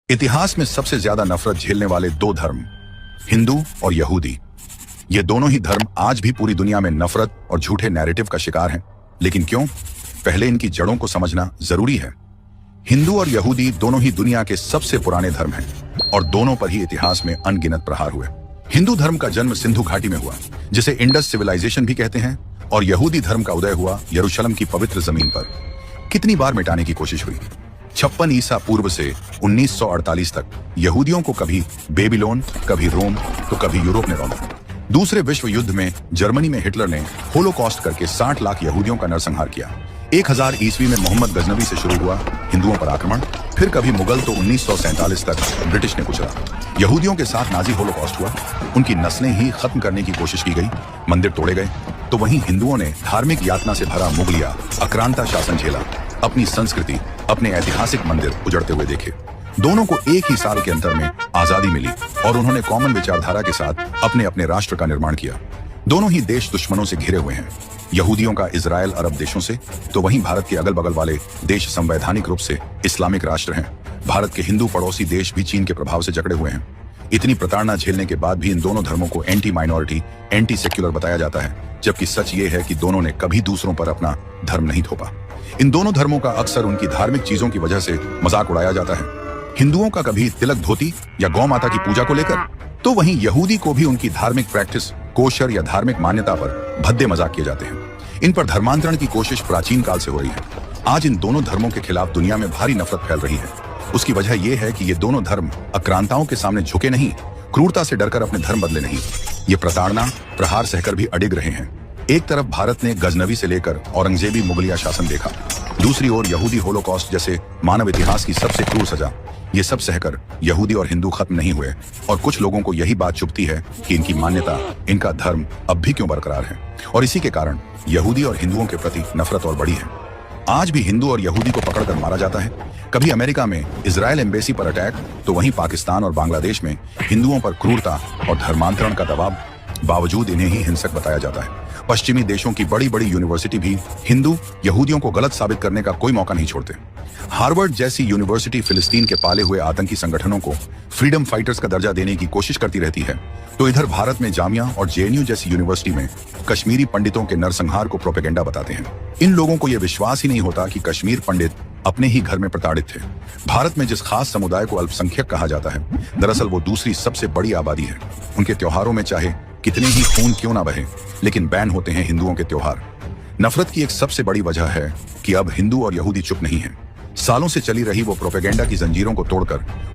इतिहास में सबसे ज्यादा नफरत झेलने वाले दो धर्म, हिंदू और यहूदी। ये दोनों ही धर्म आज भी पूरी दुनिया में नफरत और झूठे नैरेटिव का शिकार हैं। लेकिन क्यों? पहले इनकी जड़ों को समझना जरूरी है। हिंदू और यहूदी दोनों ही दुनिया के सबसे पुराने धर्म हैं और दोनों पर ही इतिहास में अनगिनत प्रहार हुए। हिंदू धर्म का जन्म सिंधु घाटी में हुआ, जिसे इंडस सिविलाइजेशन भी कहते हैं, और यहूदी धर्म का उदय हुआ यरूशलेम की पवित्र जमीन पर। कितनी बार मिटाने की कोशिश हुई। 56 ईसा पूर्व से 1948 तक यहूदियों को कभी बेबीलोन, कभी रोम, तो कभी यूरोप ने रौंदा। दूसरे विश्व युद्ध में जर्मनी में हिटलर ने होलोकॉस्ट करके 60 लाख यहूदियों का नरसंहार किया। 1000 ईस्वी में मोहम्मद गजनवी से शुरू हुआ हिंदुओं पर आक्रमण। फिर कभी मुगल, तो 1947 तक ब्रिटिश ने कुचला। यहूदियों के साथ नाजी होलोकॉस्ट हुआ। उनकी नस्लें ही खत्म करने की कोशिश की गई, मंदिर तोड़े गए। तो वहीं हिंदुओं ने धार्मिक यातना से भरा मुगलिया आक्रांता शासन झेला। अपनी संस्कृति, अपने ऐतिहासिक मंदिर उजड़ते हुए देखे। दोनों को एक ही साल के अंतर में आजादी मिली और उन्होंने कॉमन विचारधारा के साथ अपने अपने राष्ट्र का निर्माण किया। दोनों ही देश दुश्मनों से घिरे हुए हैं, यहूदियों का इजराइल अरब देशों से, तो वहीं भारत के अगल बगल वाले देश संवैधानिक रूप से इस्लामिक राष्ट्र हैं। भारत के हिंदू पड़ोसी देश भी चीन के प्रभाव से जकड़े हुए हैं। इतनी प्रताड़ना झेलने के बाद भी इन दोनों धर्मों को एंटी माइनॉरिटी, एंटी सेक्युलर बताया जाता है, जबकि सच ये है कि दोनों ने कभी दूसरों पर अपना धर्म नहीं थोपा। इन दोनों धर्मों का अक्सर उनकी धार्मिक चीजों की वजह से मजाक उड़ाया जाता है। हिंदुओं का कभी तिलक धोती या गौ माता की पूजा को लेकर, तो वहीं यहूदी को भी उनकी धार्मिक प्रैक्टिस, कोशर या धार्मिक मान्यता पर भद्दे मजाक किए जाते हैं। इन पर धर्मांतरण की कोशिश प्राचीन काल से हो रही है। आज इन दोनों धर्मों के खिलाफ दुनिया में भारी नफरत फैल रही है। उसकी वजह यह है कि ये दोनों धर्म आक्रांताओं के सामने झुके नहीं, क्रूरता से डरकर अपने धर्म बदले नहीं। ये प्रताड़ना, प्रहार सहकर भी अडिग रहे हैं। एक तरफ भारत ने गजनवी से लेकर औरंगजेबी मुगलिया शासन देखा, दूसरी ओर यहूदी होलोकॉस्ट जैसे मानव इतिहास की सबसे क्रूर सजा। ये सब सहकर यहूदी और हिंदू खत्म नहीं हुए, और कुछ लोगों को यही बात चुभती है कि इनकी मान्यता, इनका धर्म अब भी क्यों बरकरार है, और इसी के कारण यहूदी और हिंदुओं के प्रति नफरत और बढ़ी है। आज भी हिंदू और यहूदी को पकड़कर मारा जाता है। कभी अमेरिका में इजराइल एम्बेसी पर अटैक, तो वहीं पाकिस्तान और बांग्लादेश में हिंदुओं पर क्रूरता और धर्मांतरण का दबाव, बावजूद इन्हें ही हिंसक बताया जाता है। पश्चिमी देशों की बड़ी बड़ी यूनिवर्सिटी भी हिंदू यहूदियों को गलत साबित करने का कोई मौका नहीं छोड़ते। हार्वर्ड जैसी यूनिवर्सिटी फिलिस्तीन के पाले हुए आतंकी संगठनों को फ्रीडम फाइटर्स का दर्जा देने की कोशिश करती रहती है, तो इधर भारत में जामिया और जेएनयू जैसी यूनिवर्सिटी में कश्मीरी पंडितों के नरसंहार को प्रोपेगेंडा बताते हैं। इन लोगों को यह विश्वास ही नहीं होता कि कश्मीर पंडित अपने ही घर में प्रताड़ित थे। भारत में जिस खास समुदाय को अल्पसंख्यक कहा जाता है, दरअसल वो दूसरी सबसे बड़ी आबादी है। उनके त्योहारों में चाहे कितने ही खून क्यों ना बहे, लेकिन बैन होते हैं हिंदुओं के त्योहार। नफरत की एक सबसे बड़ी वजह है कि अब हिंदू और यहूदी चुप नहीं हैं। सालों से चली रही वो प्रोपेगेंडा की जंजीरों को तोड़कर